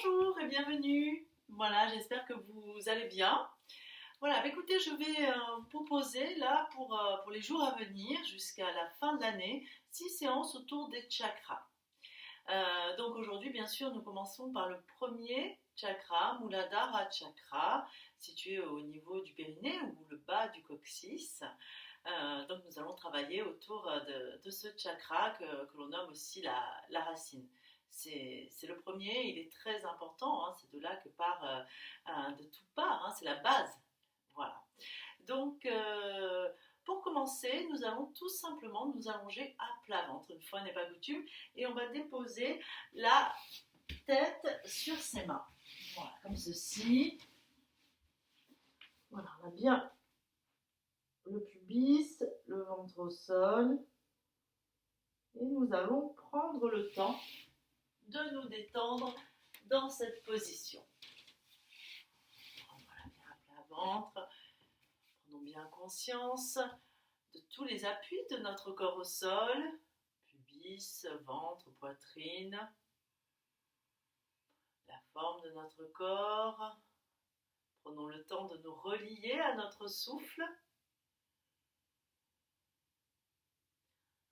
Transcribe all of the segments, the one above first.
Bonjour et bienvenue. Voilà, j'espère que vous allez bien. Voilà, écoutez, je vais vous proposer là pour les jours à venir jusqu'à la fin de l'année 6 séances autour des chakras. Donc aujourd'hui, bien sûr, nous commençons par le premier chakra, Muladhara chakra, situé au niveau du périnée ou le bas du coccyx. Donc nous allons travailler autour de ce chakra que l'on nomme aussi la racine. C'est le premier, il est très important, hein, c'est de là que part, de tout part, hein, c'est la base. Voilà. Donc, pour commencer, nous allons tout simplement nous allonger à plat ventre, une fois n'est pas coutume, et on va déposer la tête sur ses mains. Voilà, comme ceci. Voilà, on a bien le pubis, le ventre au sol, et nous allons prendre le temps de nous détendre dans cette position. Voilà, bien à plat ventre. Prenons bien conscience de tous les appuis de notre corps au sol, pubis, ventre, poitrine, la forme de notre corps. Prenons le temps de nous relier à notre souffle.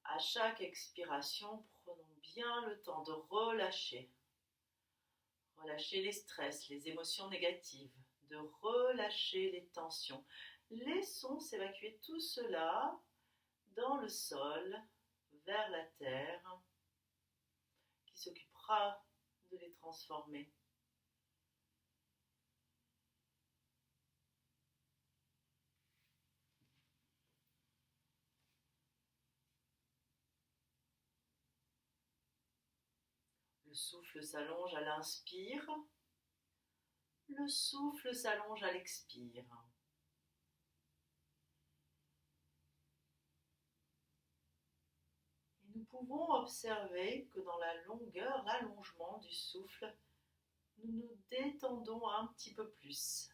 À chaque expiration, prenons bien le temps de relâcher. Relâcher les stress, les émotions négatives, de relâcher les tensions. Laissons s'évacuer tout cela dans le sol, vers la terre, qui s'occupera de les transformer. Le souffle s'allonge à l'inspire, le souffle s'allonge à l'expire. Et nous pouvons observer que dans la longueur, l'allongement du souffle, nous nous détendons un petit peu plus.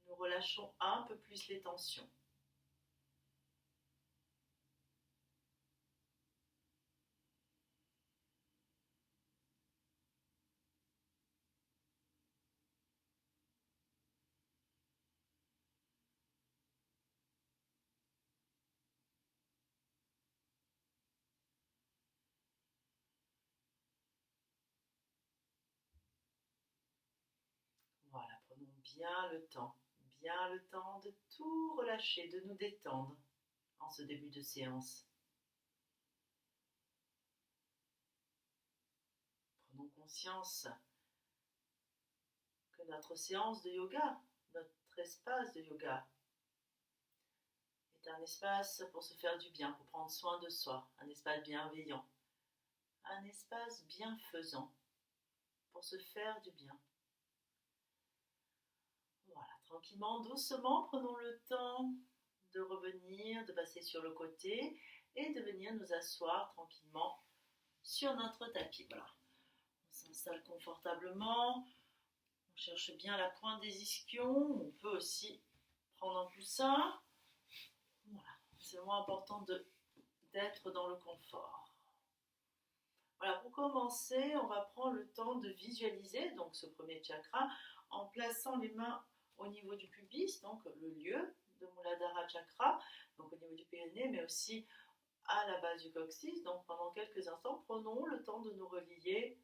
Nous relâchons un peu plus les tensions. Voilà, prenons bien le temps de tout relâcher, de nous détendre en ce début de séance. Prenons conscience que notre séance de yoga, notre espace de yoga, est un espace pour se faire du bien, pour prendre soin de soi, un espace bienveillant, un espace bienfaisant pour se faire du bien. Voilà, tranquillement, doucement, prenons le temps de revenir, de passer sur le côté et de venir nous asseoir tranquillement sur notre tapis. Voilà, on s'installe confortablement, on cherche bien la pointe des ischions, on peut aussi prendre un coussin. Voilà, c'est vraiment important d'être dans le confort. Voilà, pour commencer, on va prendre le temps de visualiser donc ce premier chakra en plaçant les mains au niveau du pubis, donc le lieu de Muladhara chakra, donc au niveau du périnée, mais aussi à la base du coccyx. Donc pendant quelques instants, prenons le temps de nous relier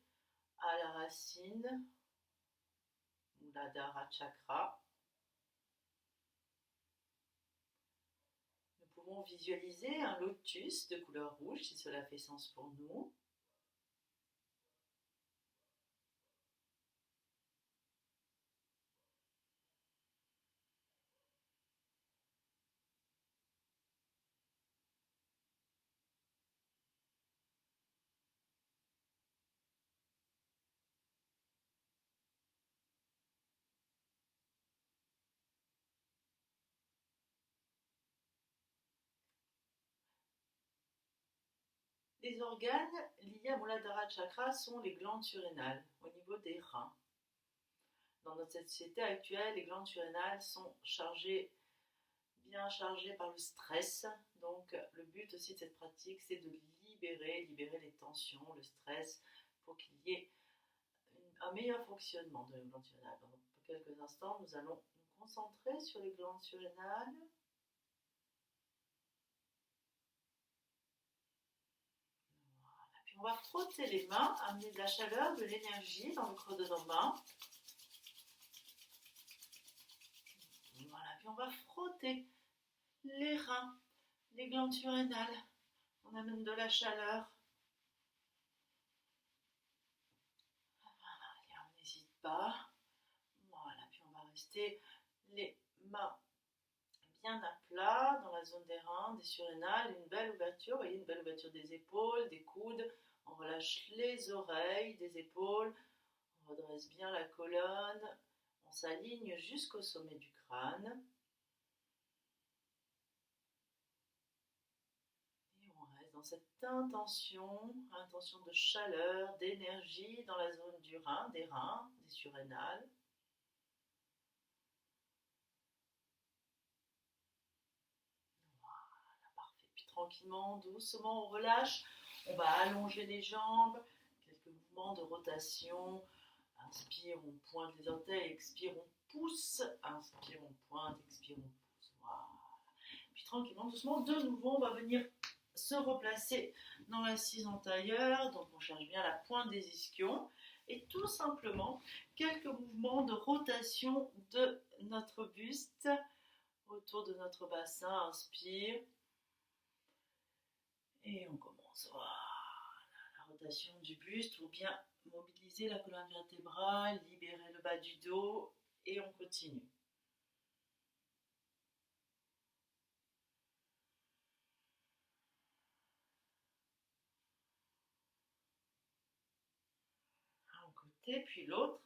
à la racine Muladhara chakra. Nous pouvons visualiser un lotus de couleur rouge si cela fait sens pour nous. Les organes liés à Muladhara chakra sont les glandes surrénales au niveau des reins. Dans notre société actuelle, les glandes surrénales sont bien chargées par le stress. Donc le but aussi de cette pratique, c'est de libérer les tensions, le stress, pour qu'il y ait un un meilleur fonctionnement de la glande surrénale. Donc, pour quelques instants, nous allons nous concentrer sur les glandes surrénales. Voilà. Puis on va frotter les mains, amener de la chaleur, de l'énergie dans le creux de nos mains. Voilà. Puis on va frotter les reins, les glandes surrénales. On amène de la chaleur. Voilà, on n'hésite pas. Voilà, puis on va rester les mains bien à plat dans la zone des reins, des surrénales, une belle ouverture, vous voyez, une belle ouverture des épaules, des coudes. On relâche les oreilles des épaules, on redresse bien la colonne, on s'aligne jusqu'au sommet du crâne. Et on reste dans cette intention de chaleur, d'énergie dans la zone du rein, des reins, des surrénales. Tranquillement, doucement, on relâche. On va allonger les jambes. Quelques mouvements de rotation. Inspire, on pointe les orteils. Expire, on pousse. Inspire, on pointe. Expire, on pousse. Voilà. Puis tranquillement, doucement, de nouveau, on va venir se replacer dans l'assise antérieure. Donc on cherche bien la pointe des ischions. Et tout simplement, quelques mouvements de rotation de notre buste autour de notre bassin. Inspire. Et on commence. Voilà, la rotation du buste pour bien mobiliser la colonne vertébrale, libérer le bas du dos et on continue. Un côté puis l'autre.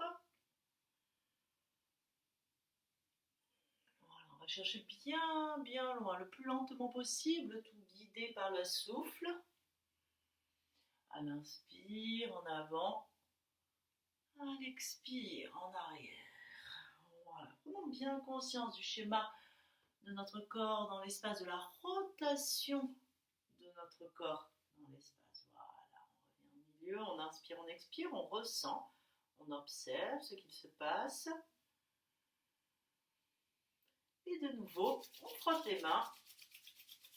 Voilà, on va chercher bien loin, le plus lentement possible, tout guidé par le souffle. À l'inspire, en avant. À l'expire, en arrière. Voilà, prenons bien conscience du schéma de notre corps dans l'espace de la rotation de notre corps dans l'espace. Voilà, on revient au milieu, on inspire, on expire, on ressent, on observe ce qu'il se passe. Et de nouveau, on frotte les mains,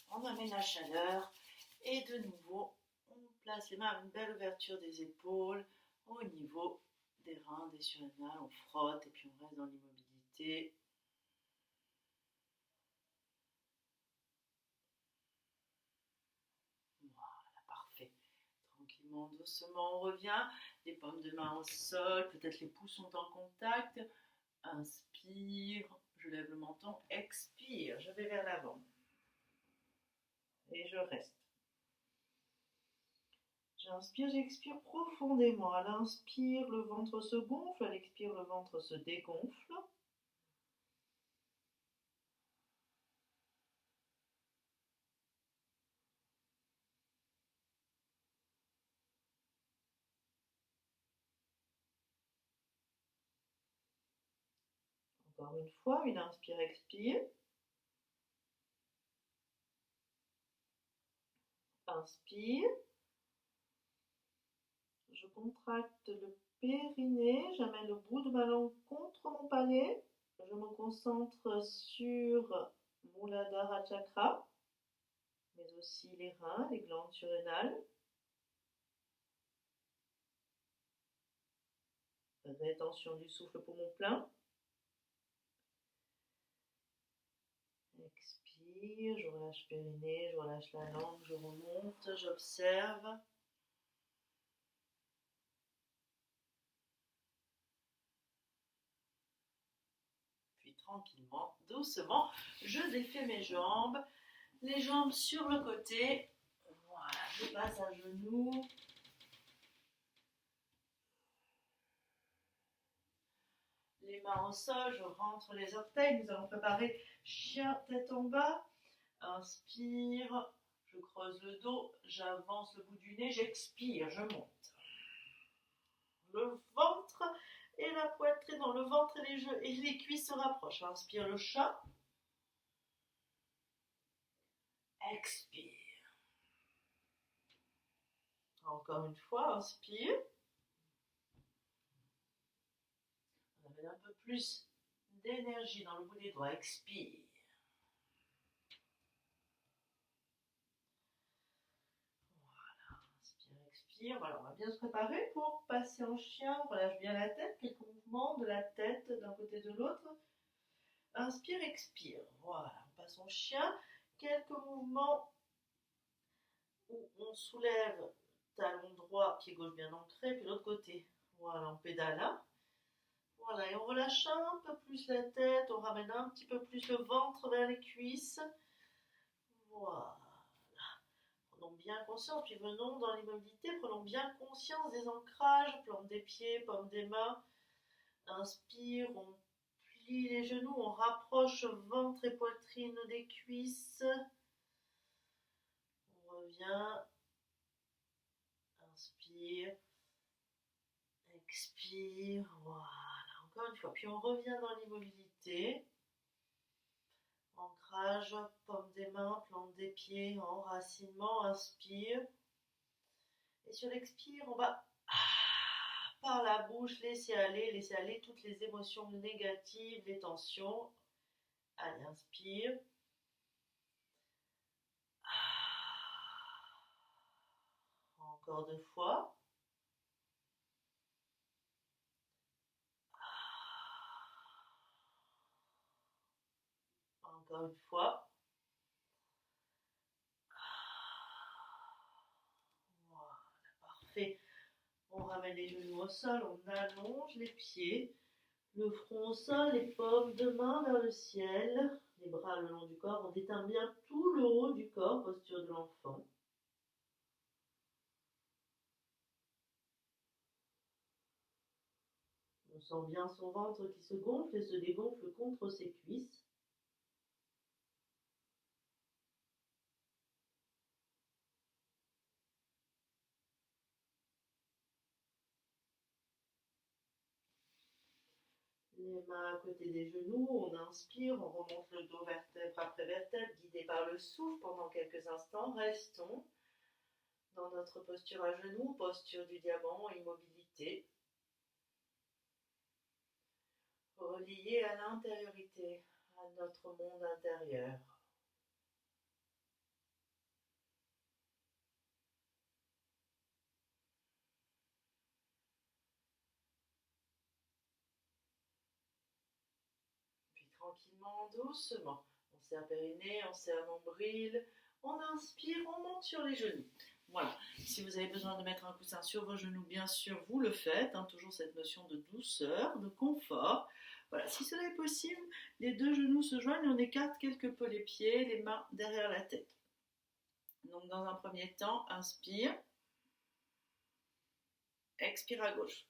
on amène la chaleur et de nouveau, on place les mains à une belle ouverture des épaules au niveau des reins, des surrénales, on frotte et puis on reste dans l'immobilité. Voilà, parfait. Tranquillement, doucement, on revient. Les paumes de main au sol, peut-être les pouces sont en contact. Inspire, je lève le menton. Expire, je vais vers l'avant. Et je reste. J'inspire, j'expire profondément. À l'inspire, le ventre se gonfle. À l'expire, le ventre se dégonfle. Encore une fois, une inspire, expire. Inspire. Je contracte le périnée. J'amène le bout de ma langue contre mon palais. Je me concentre sur Muladhara Chakra, mais aussi les reins, les glandes surrénales. Rétention du souffle poumon plein. Expire, je relâche périnée, je relâche la langue, je remonte, j'observe. Puis tranquillement, doucement, je défais mes jambes, les jambes sur le côté. Voilà, je passe à genoux. Les mains au sol, je rentre les orteils. Nous allons préparer chien tête en bas. Inspire, je creuse le dos, j'avance le bout du nez, j'expire, je monte. Le ventre et la poitrine, dans le ventre et les cuisses se rapprochent. Inspire le chat. Expire. Encore une fois, inspire. Ramène un peu plus d'énergie dans le bout des doigts. Expire. Voilà, inspire, expire. Voilà, on va bien se préparer pour passer en chien. On relâche bien la tête, quelques mouvements de la tête d'un côté de l'autre. Inspire, expire. Voilà, on passe en chien. Quelques mouvements où on soulève talon droit, pied gauche bien ancré, puis l'autre côté. Voilà, on pédale. Voilà, et on relâche un peu plus la tête, on ramène un petit peu plus le ventre vers les cuisses. Voilà. Prenons bien conscience, puis venons dans l'immobilité, prenons bien conscience des ancrages, plante des pieds, paume des mains. Inspire, on plie les genoux, on rapproche ventre et poitrine des cuisses. On revient. Inspire. Expire. Voilà, encore une fois. Puis on revient dans l'immobilité. Ancrage, paume des mains, plante des pieds, enracinement, inspire. Et sur l'expire, on va par la bouche laisser aller toutes les émotions négatives, les tensions. Allez, inspire. Encore 2 fois. Encore une fois. Voilà, parfait. On ramène les genoux au sol, on allonge les pieds, le front au sol, les paumes de main vers le ciel, les bras le long du corps. On détend bien tout le haut du corps, posture de l'enfant. On sent bien son ventre qui se gonfle et se dégonfle contre ses cuisses. Les mains à côté des genoux, on inspire, on remonte le dos vertèbre après vertèbre, guidé par le souffle pendant quelques instants. Restons dans notre posture à genoux, posture du diamant, immobilité. Relié à l'intériorité, à notre monde intérieur. Puis tranquillement, doucement, on serre périnée, on serre nombril, on inspire, on monte sur les genoux. Voilà, si vous avez besoin de mettre un coussin sur vos genoux, bien sûr, vous le faites, toujours cette notion de douceur, de confort. Voilà, si cela est possible, les 2 genoux se joignent, on écarte quelque peu les pieds, les mains derrière la tête. Donc dans un premier temps, inspire, expire à gauche.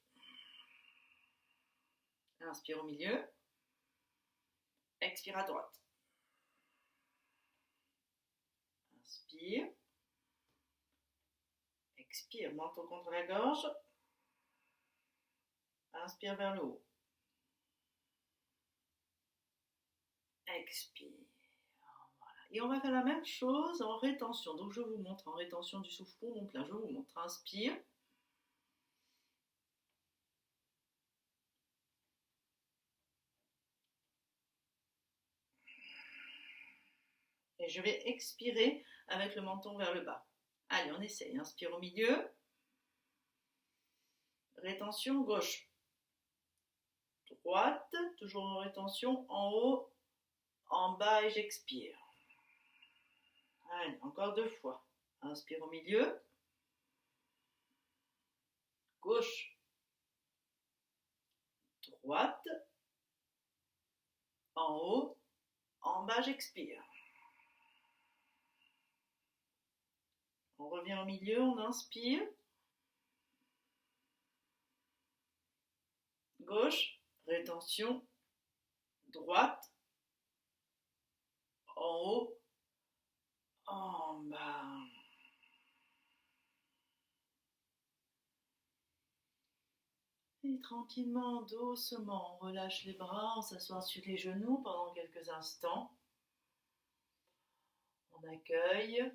Inspire au milieu, expire à droite. Inspire, expire, menton contre la gorge. Inspire vers le haut. Expire. Voilà. Et on va faire la même chose en rétention. Donc je vous montre en rétention du souffle poumon plein. Je vous montre. Inspire. Et je vais expirer avec le menton vers le bas. Allez, on essaye. Inspire au milieu. Rétention gauche. Droite. Toujours en rétention. En haut. En bas et j'expire. Allez, encore 2 fois. Inspire au milieu. Gauche. Droite. En haut. En bas, j'expire. On revient au milieu, on inspire. Gauche, rétention. Droite. En haut. En bas. Et tranquillement, doucement, on relâche les bras, on s'assoit sur les genoux pendant quelques instants. On accueille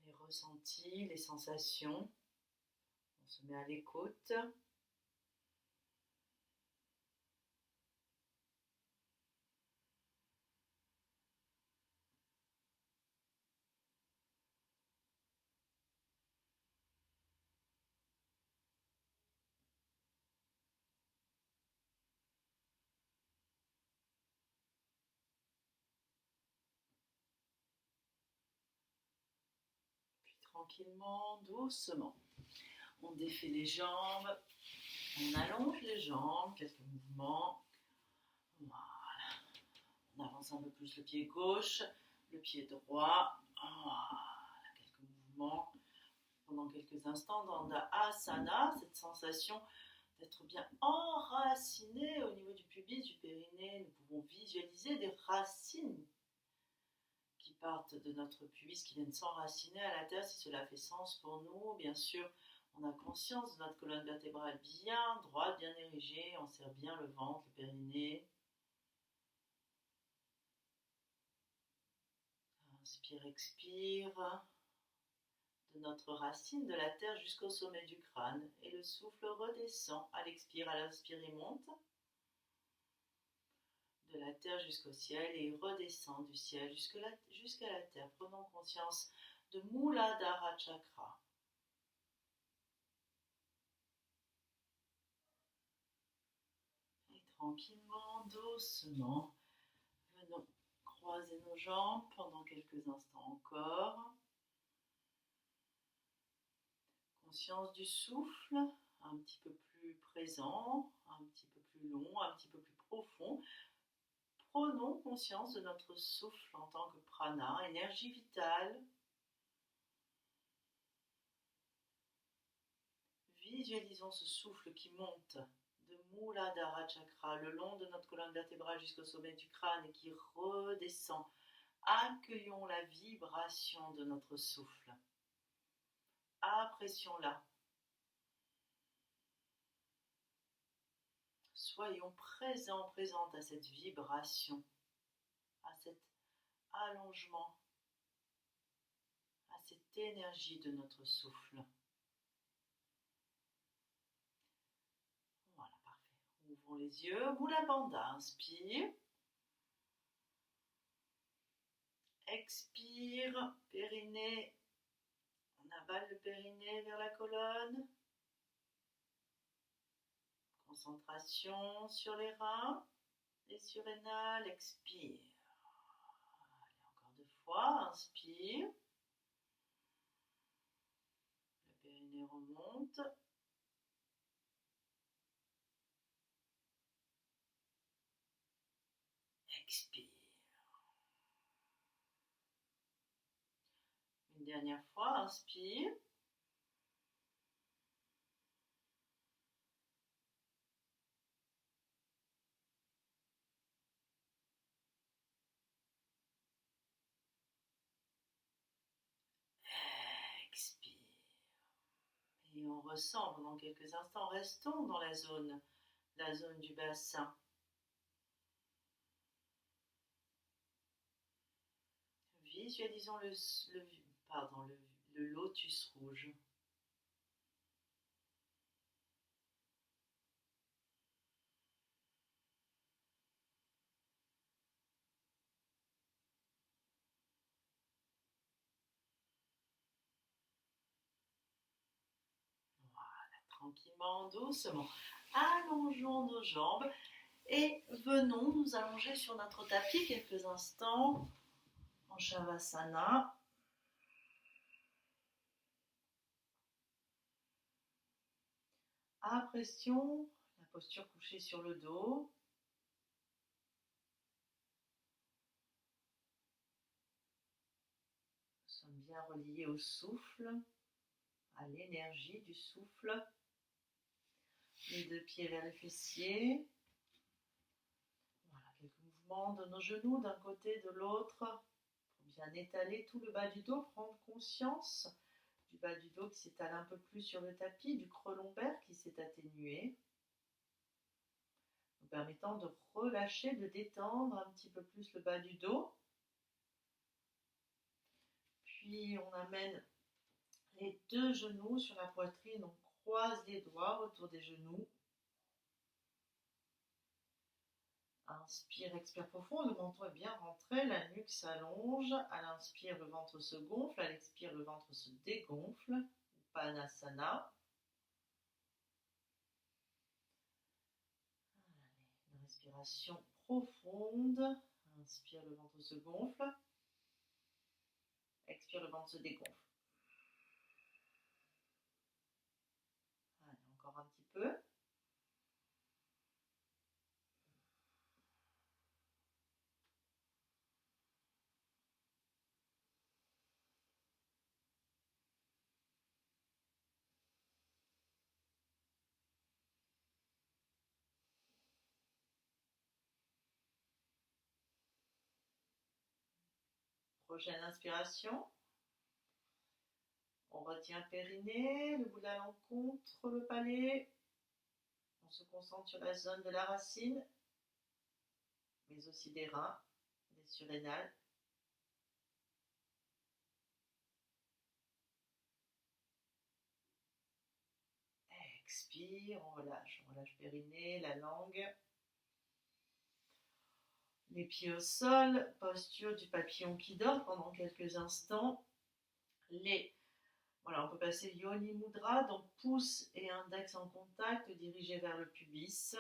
les ressentis, les sensations. On se met à l'écoute. tranquillement, doucement. On défait les jambes, on allonge les jambes, quelques mouvements. Voilà. On avance un peu plus le pied gauche, le pied droit. Voilà, quelques mouvements. Pendant quelques instants dans la asana, cette sensation d'être bien enraciné au niveau du pubis, du périnée. Nous pouvons visualiser des racines qui partent de notre pubis, qui viennent s'enraciner à la terre, si cela fait sens pour nous. Bien sûr, on a conscience de notre colonne vertébrale bien droite, bien érigée. On serre bien le ventre, le périnée. Inspire, expire. De notre racine de la terre jusqu'au sommet du crâne. Et le souffle redescend à l'expire. À l'inspire, il monte de la terre jusqu'au ciel et il redescend du ciel jusqu'à la terre. Prenons conscience de Muladhara Chakra. Et tranquillement, doucement, venons croiser nos jambes pendant quelques instants encore. Conscience du souffle, un petit peu plus présent, un petit peu plus long, un petit peu plus profond. Prenons conscience de notre souffle en tant que prana, énergie vitale. Visualisons ce souffle qui monte de Muladhara Chakra le long de notre colonne vertébrale jusqu'au sommet du crâne et qui redescend. Accueillons la vibration de notre souffle. Apprécions-la. Soyons présents, présentes à cette vibration, à cet allongement, à cette énergie de notre souffle. Voilà, parfait. Ouvrons les yeux. Mula Bandha, inspire. Expire, périnée. On avale le périnée vers la colonne. Concentration sur les reins. Les surrénales, expire. Allez, encore 2 fois, inspire. Le périnée remonte. Expire. Une dernière fois, inspire. Expire. Et on ressent pendant quelques instants, restons dans la zone du bassin. Visualisons le lotus rouge. Voilà, tranquillement, doucement. Allongeons nos jambes et venons nous allonger sur notre tapis quelques instants en Shavasana. Apprécions la posture couchée sur le dos. Nous sommes bien reliés au souffle, à l'énergie du souffle. Les 2 pieds vers les fessiers. Voilà, quelques mouvements de nos genoux d'un côté, de l'autre. Pour bien étaler tout le bas du dos, prendre conscience du bas du dos qui s'étale un peu plus sur le tapis, du creux lombaire qui s'est atténué. Nous permettant de relâcher, de détendre un petit peu plus le bas du dos. Puis on amène les 2 genoux sur la poitrine, on croise les doigts autour des genoux. Inspire, expire profond, le menton est bien rentré, la nuque s'allonge. À l'inspire, le ventre se gonfle, à l'expire, le ventre se dégonfle. Uttanasana. Une respiration profonde. Inspire, le ventre se gonfle. Expire, le ventre se dégonfle. peu. Prochaine inspiration. On retient le périnée, le bout de la langue contre le palais. On se concentre sur la zone de la racine, mais aussi des reins, des surrénales. Expire, on relâche périnée, la langue. Les pieds au sol, posture du papillon qui dort pendant quelques instants. Voilà, on peut passer Yoni Mudra, donc pouce et index en contact, dirigé vers le pubis.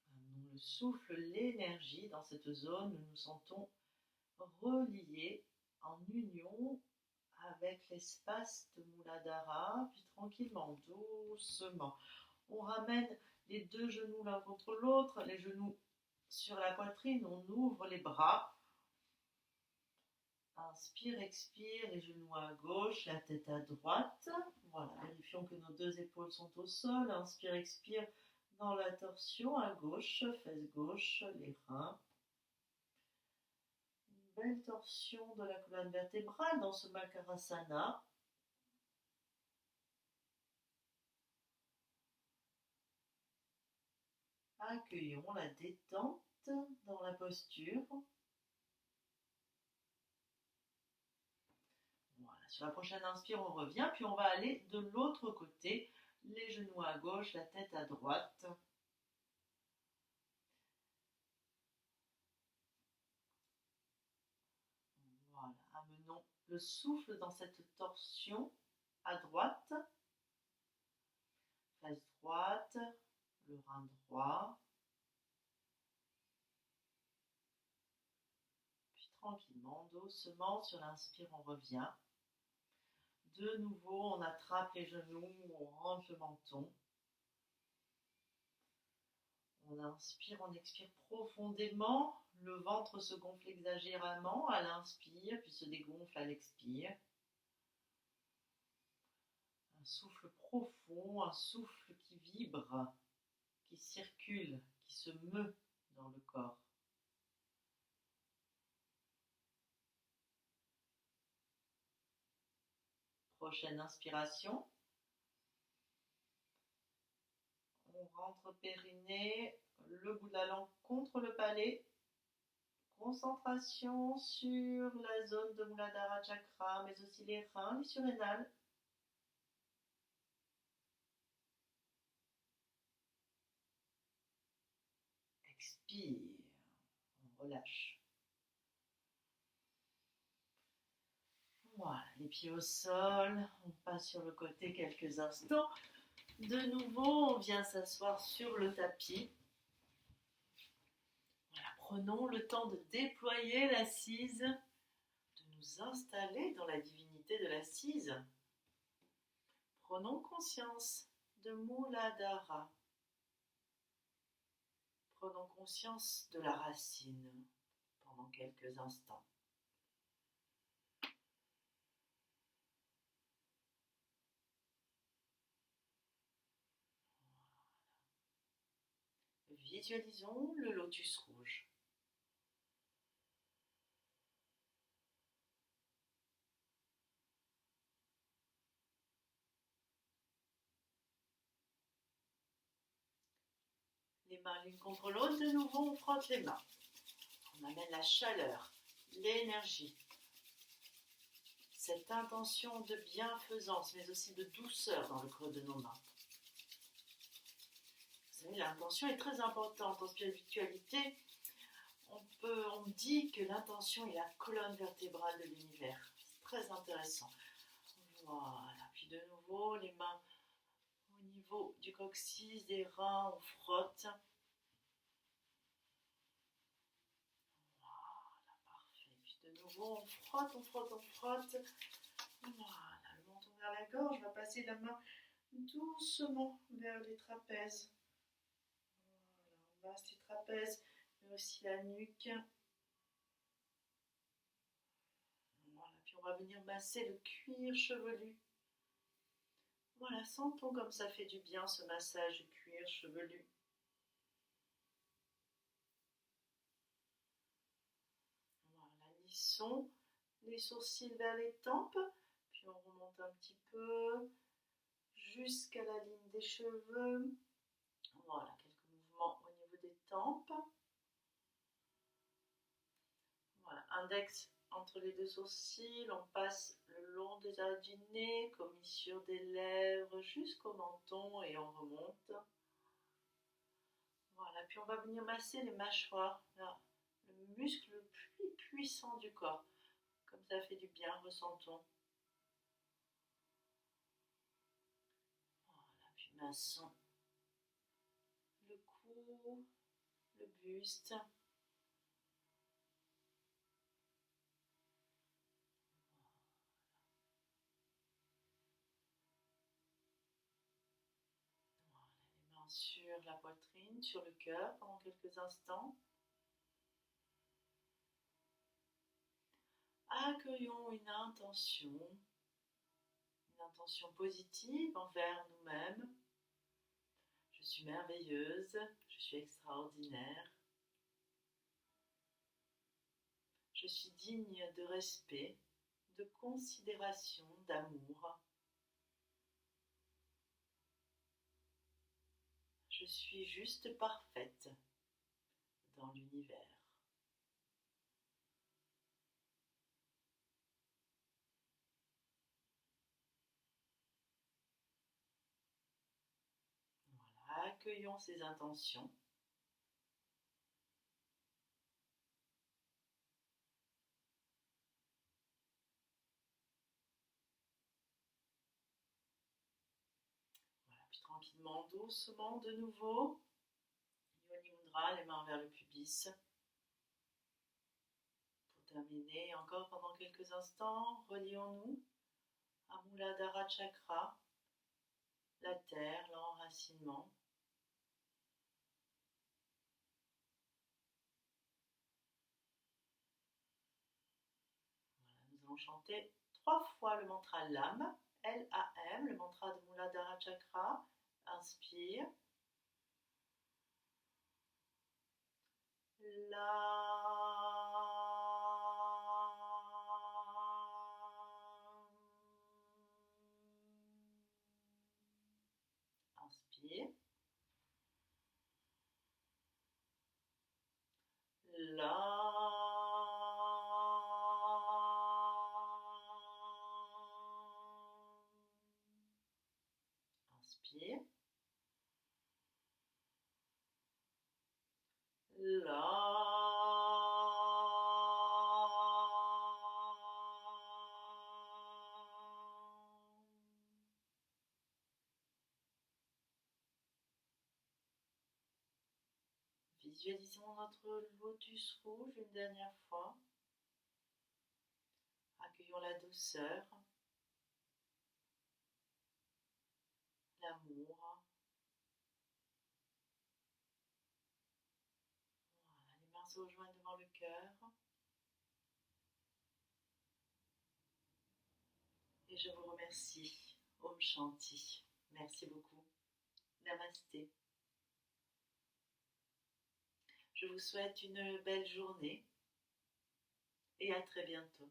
Amenons le souffle, l'énergie dans cette zone, nous nous sentons reliés en union avec l'espace de Muladhara, puis tranquillement, doucement, on ramène les deux genoux l'un contre l'autre, les genoux sur la poitrine, on ouvre les bras. Inspire, expire, les genoux à gauche, la tête à droite. Voilà, vérifions que nos deux épaules sont au sol. Inspire, expire dans la torsion à gauche, fesse gauche, les reins. Une belle torsion de la colonne vertébrale dans ce Makarasana. Accueillons la détente dans la posture. Voilà, sur la prochaine inspire, on revient, puis on va aller de l'autre côté, les genoux à gauche, la tête à droite. Voilà, amenons le souffle dans cette torsion à droite, fesse droite, le rein droit. Puis tranquillement, doucement, sur l'inspire, on revient. De nouveau, on attrape les genoux, on rentre le menton. On inspire, on expire profondément. Le ventre se gonfle exagérément à l'inspire, puis se dégonfle à l'expire. Un souffle profond, un souffle qui vibre, qui circule, qui se meut dans le corps. Prochaine inspiration. On rentre périnée, le bout de la langue contre le palais. Concentration sur la zone de Muladhara Chakra, mais aussi les reins, les surrénales. Expire, on relâche. Voilà, les pieds au sol, on passe sur le côté quelques instants. De nouveau, on vient s'asseoir sur le tapis. Voilà, prenons le temps de déployer l'assise, de nous installer dans la divinité de l'assise. Prenons conscience de Muladhara. Prenons conscience de la racine pendant quelques instants. Visualisons le lotus rouge. Les mains l'une contre l'autre, de nouveau on frotte les mains. On amène la chaleur, l'énergie, cette intention de bienfaisance, mais aussi de douceur dans le creux de nos mains. Vous savez, l'intention est très importante en spiritualité. On dit que l'intention est la colonne vertébrale de l'univers. C'est très intéressant. Voilà, puis de nouveau, les mains au niveau du coccyx, des reins, on frotte. Voilà, parfait. Puis nouveau, on frotte, on frotte, on frotte. Voilà, le menton vers la gorge. On va passer la main doucement vers les trapèzes. Voilà, on masse les trapèzes, mais aussi la nuque. Voilà, puis on va venir masser le cuir chevelu. Voilà, sentons comme ça fait du bien ce massage du cuir chevelu. Voilà, lissons les sourcils vers les tempes, puis on remonte un petit peu jusqu'à la ligne des cheveux. Voilà, quelques mouvements au niveau des tempes. Voilà, index entre les deux sourcils, on passe le long des arêtes du nez, commissure des lèvres jusqu'au menton et on remonte. Voilà, puis on va venir masser les mâchoires, là, le muscle le plus puissant du corps. Comme ça fait du bien, ressentons. Voilà, puis massons le cou, le buste. Sur la poitrine, sur le cœur pendant quelques instants. Accueillons une intention positive envers nous-mêmes. Je suis merveilleuse, je suis extraordinaire. Je suis digne de respect, de considération, d'amour. Je suis juste parfaite dans l'univers. Voilà, accueillons ces intentions. Voilà, puis tranquillement, doucement de nouveau. Yoni Mudra, les mains vers le pubis. Pour terminer, encore pendant quelques instants, relions-nous à Muladhara Chakra, la terre, l'enracinement. Voilà, nous allons chanter 3 fois le mantra LAM, L-A-M, le mantra de Muladhara Chakra. Inspire. Inspire. Inspire. Visualisons notre lotus rouge une dernière fois. Accueillons la douceur, l'amour. Voilà, les mains se rejoignent devant le cœur. Et je vous remercie. Om Shanti. Merci beaucoup. Namasté. Je vous souhaite une belle journée et à très bientôt.